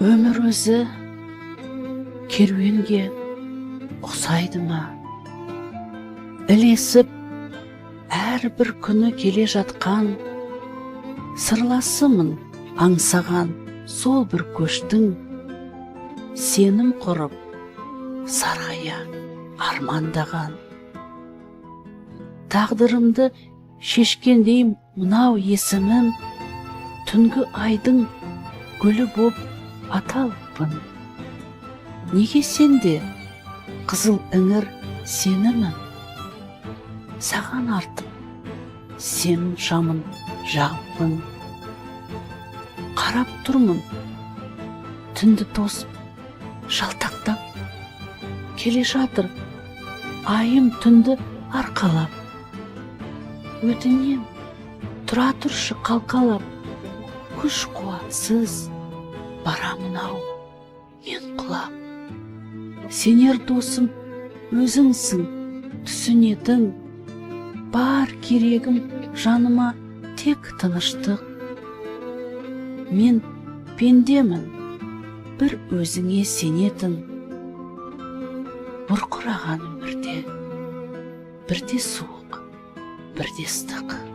Өмір өзі керуенге ұқсайды ма? Ілесіп, әрбір күні келе жатқан, сырласымын аңсаған сол бір көштің, сенім құрып, сарғая армандаған. Тағдырымды шешкендей мынау есімім, түнгі айдың гүлі боп аталыппын. Неге сенде қызыл іңір сенімім? Саған артып, сенің шамын жағыппын. Қарап тұрмын, түнді тосып, жалтақтап. Келе жатыр, айым түнді арқалап. Өтінем, тұра тұршы қалқалап. Күш қуатсыз барамын-ау мен құлап. Сенер досым өзіңсің, түсінетін. Бар керегім жаныма тек тыныштық. Мен пендемін, бір өзіңе сенетін. Бұрқыраған өмірде, бірде суық, бірде ыстық.